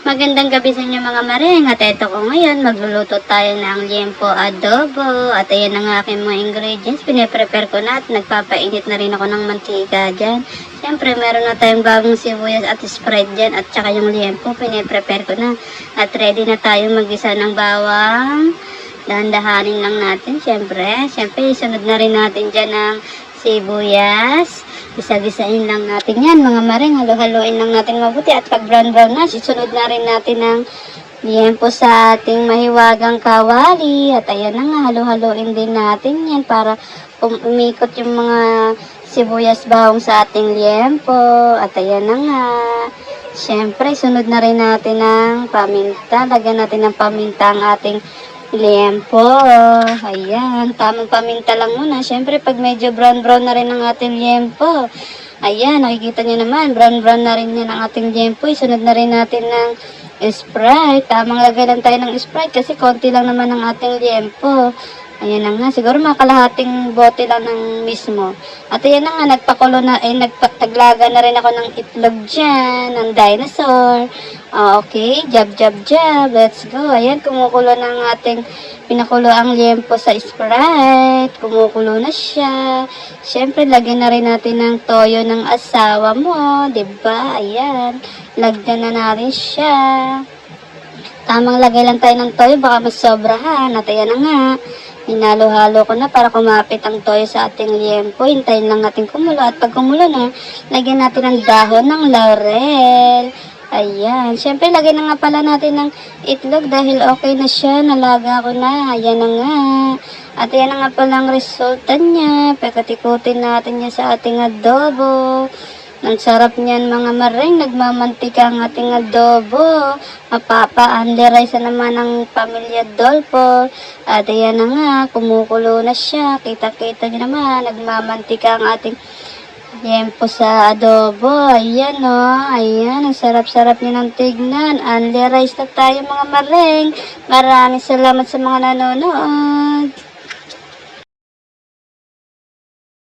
Magandang gabi sa inyo mga maring. At eto ko ngayon, magluluto tayo ng liempo adobo. At ayan ang aking mga ingredients. Piniprepare ko na at nagpapainit na rin ako ng mantika dyan. Siyempre, meron na tayong bagong sibuyas at spread dyan. At saka yung liempo, piniprepare ko na. At ready na tayong mag-isa ng bawang. Dahan-dahanin lang natin, siyempre. Siyempre, isunod na rin natin dyan ng sibuyas. Gisa-gisain lang natin yan, mga maring. Halo-haloin lang natin mabuti. At pag brown-brown na, isunod na rin natin ng liempo sa ating mahiwagang kawali. At ayan na nga, halo-haloin din natin yan para umikot yung mga sibuyas bawang sa ating liempo. At ayan na nga. Siyempre, sunod na rin natin ng paminta. Lagyan natin ng paminta ang ating liempo. Ayan, tamang paminta lang muna. Siyempre, pag medyo brown-brown na rin ang ating liempo, ayan, nakikita nyo naman, brown-brown na rin yan ang ating liempo. Isunod na rin natin ng Sprite. Tamang lagay lang tayo ng Sprite kasi konti lang naman ang ating liempo. Ayan na nga, siguro mga kalahating bote lang ng mismo. At ayan na nga, nagpakulo na, nagtaglaga na rin ako ng itlog dyan, ng dinosaur. Okay, jab, jab, jab. Let's go. Ayan, kumukulo ng ating, pinakulo ang liempo sa Sprite. Kumukulo na siya. Siyempre, lagyan na rin natin ng toyo ng asawa mo. Diba? Ayan, lagyan na natin siya. Tamang lagay lang tayo ng toyo, baka mas sobrahan. At ayan na nga, hinalo-halo ko na para kumapit ang toyo sa ating liempo. Hintayin lang natin kumulo. At pag kumulo na, lagyan natin ng dahon ng laurel. Ayan. Siyempre, lagyan na nga pala natin ng itlog dahil okay na siya. Nalaga ko na. Ayan na nga. At ayan na nga pala ang resulta niya. Pagkatikutin natin niya sa ating adobo. Ang sarap niyan mga maring, nagmamantika ang ating adobo. Mapapa-underrice naman ng pamilya Dolpo. At ayan na nga, kumukulo na siya. Kita-kita niyo naman, nagmamantika ang ating liempo sa adobo. Ayan o, ayan, ang sarap-sarap niya ng tignan. Underrice na tayo mga maring. Maraming salamat sa mga nanonood.